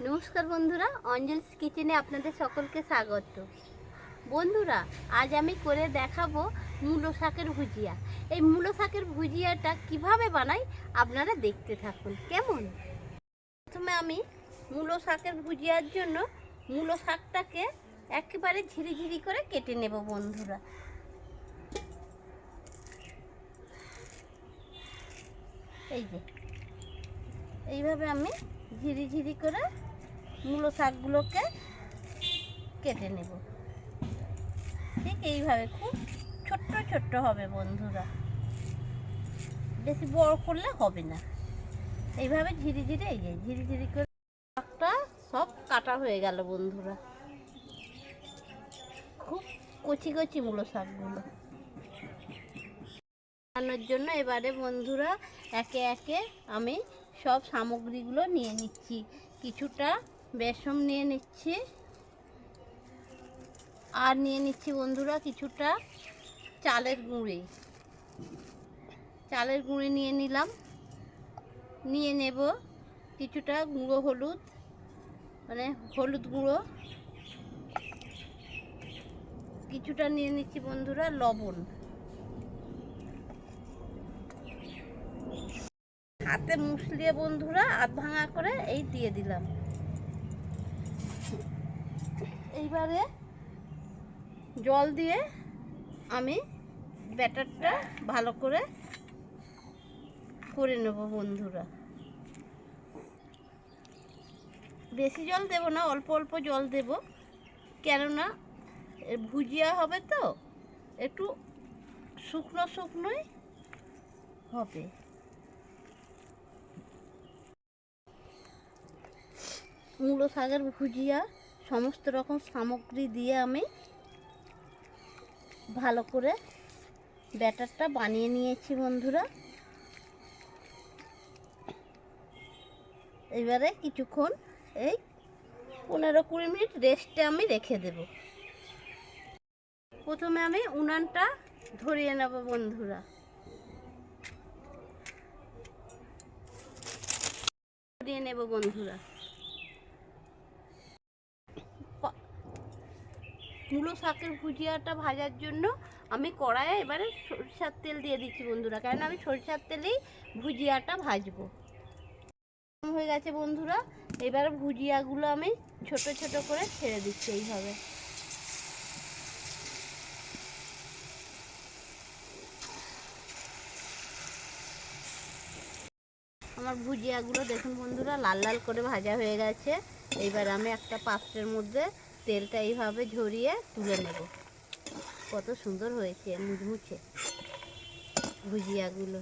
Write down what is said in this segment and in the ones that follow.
নমস্কার বন্ধুরা, অঞ্জলস কিচেনে আপনাদের সকলকে স্বাগত। বন্ধুরা, আজ আমি করে দেখাবো মূলো শাকের ভুজিয়া। এই মূলো শাকের ভুজিয়াটা কিভাবে বানাই আপনারা দেখতে থাকুন। কেমন? প্রথমে আমি মূলো শাকের ভুজিয়ার জন্য মূলো শাকটাকে একেবারে ঝিরিঝিরি করে কেটে নেব বন্ধুরা। এই যে এইভাবে আমি ঝিরিঝিরি করে মূলো শাকগুলোকে কেটে নেব। ঠিক এইভাবে খুব ছোট্ট ছোট্ট হবে বন্ধুরা, বেশি বড় করলে হবে না। এইভাবে ঝিরিঝিরি এই যে ঝিরিঝিরি করে শাকটা সব কাটা হয়ে গেল বন্ধুরা। খুব কচি কচি মূলো শাকগুলো বানানোর জন্য এবারে বন্ধুরা একে একে আমি সব সামগ্রীগুলো নিয়ে নিচ্ছি। কিছুটা বেসন নিয়ে নিচ্ছি, আর নিয়ে নিচ্ছি বন্ধুরা কিছুটা চালের গুঁড়ি নিয়ে নিলাম। নিয়ে নেব কিছুটা গুঁড়ো হলুদ, মানে হলুদ গুঁড়ো। কিছুটা নিয়ে নিচ্ছি বন্ধুরা লবণ। হাতে মুছলিয়ে বন্ধুরা আধ ভাঙা করে এই দিয়ে দিলাম। এইবারে জল দিয়ে আমি ব্যাটারটা ভালো করে নেব বন্ধুরা। বেশি জল দেব না, অল্প অল্প জল দেব, কেননা ভুজিয়া হবে তো একটু শুকনো শুকনোই হবে। মূলো শাকের ভুজিয়া সমস্ত রকম সামগ্রী দিয়ে আমি ভালো করে ব্যাটারটা বানিয়ে নিয়েছি বন্ধুরা। এবারে কিছুক্ষণ এই 15-20 মিনিট রেস্টে আমি রেখে দেব। প্রথমে আমি উনানটা ধরিয়ে নেব বন্ধুরা। ধরিয়ে নেব বন্ধুরা। মূলো শাকের ভুজিয়াটা ভাজার জন্য আমি কড়াইয়ে এবারে সরিষার তেল দিয়ে দিচ্ছি বন্ধুরা, কারণ আমি সরিষার তেলেই ভুজিয়াটা ভাজবো। হয়ে গেছে বন্ধুরা, এবারে ভুজিয়াগুলো আমি ছোট ছোট করে ছেড়ে দিচ্ছি এইভাবে। আমার ভুজিয়াগুলো দেখুন বন্ধুরা লাল লাল করে ভাজা হয়ে গেছে। এইবার আমি একটা পাত্রের মধ্যে তেলটা এইভাবে ঝরিয়ে তুলে নেব। কত সুন্দর হয়েছে মুচমুচে ভুজিয়াগুলো।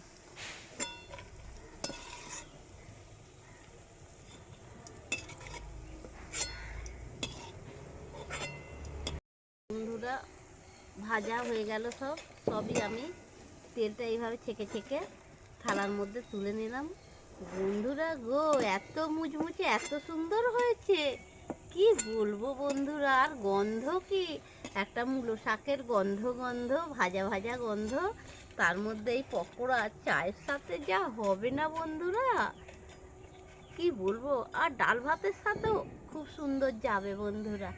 বন্ধুরা ভাজা হয়ে গেল সবই আমি তেলটা এইভাবে ছেঁকে ছেঁকে থালার মধ্যে তুলে নিলাম। বন্ধুরা গো, এত মুচমুচে এত সুন্দর হয়েছে, কি বলবো বন্ধুরা। আর গন্ধ কি একটা মূলো শাকের গন্ধ, ভাজা ভাজা গন্ধ, তার মধ্যে এই পকোড়া চায়ের সাথে যা হবে না বন্ধুরা, কি বলবো। আর ডাল ভাতের সাথেও খুব সুন্দর যাবে বন্ধুরা।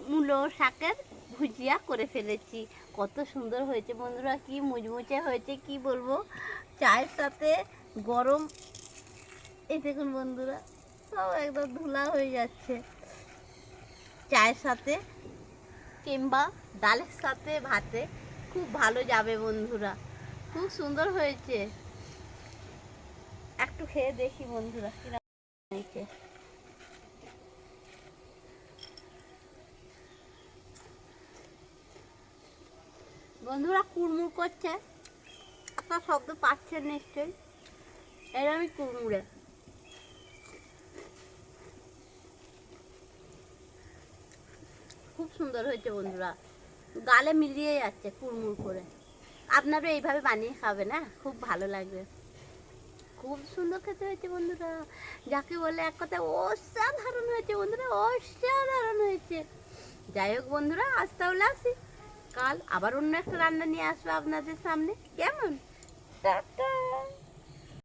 মূলো শাকের ভুজিয়া করে ফেলেছি, কত সুন্দর হয়েছে বন্ধুরা, কি মুচমুচে হয়েছে কি বলবো। চায়ের সাথে গরম, এই দেখুন বন্ধুরা সব একদম ধুলা হয়ে যাচ্ছে। চায়ের সাথে কিংবা ডালের সাথে ভাতে খুব ভালো যাবে বন্ধুরা, খুব সুন্দর হয়েছে। একটু খেয়ে দেখি বন্ধুরা কিরকম হয়েছে। বন্ধুরা কুড়মুড় করছে, একটা শব্দ পাচ্ছেন নিশ্চয়ই, এর আমি কুড়মুড়ে। খুব সুন্দর হয়েছে বন্ধুরা, গালে মিলিয়ে যাচ্ছে কুড়মুড় করে। আপনারও এইভাবে বানিয়ে খাবেন, না খুব ভালো লাগবে। খুব সুন্দর খেতে হয়েছে বন্ধুরা, যাকে বলে এক কথায় অসাধারণ হয়েছে বন্ধুরা, অসাধারণ হয়েছে। যাই হোক বন্ধুরা, আজ তাহলে আসি, কাল আবার অন্য একটা রান্না নিয়ে আসবো আপনাদের সামনে। কেমন?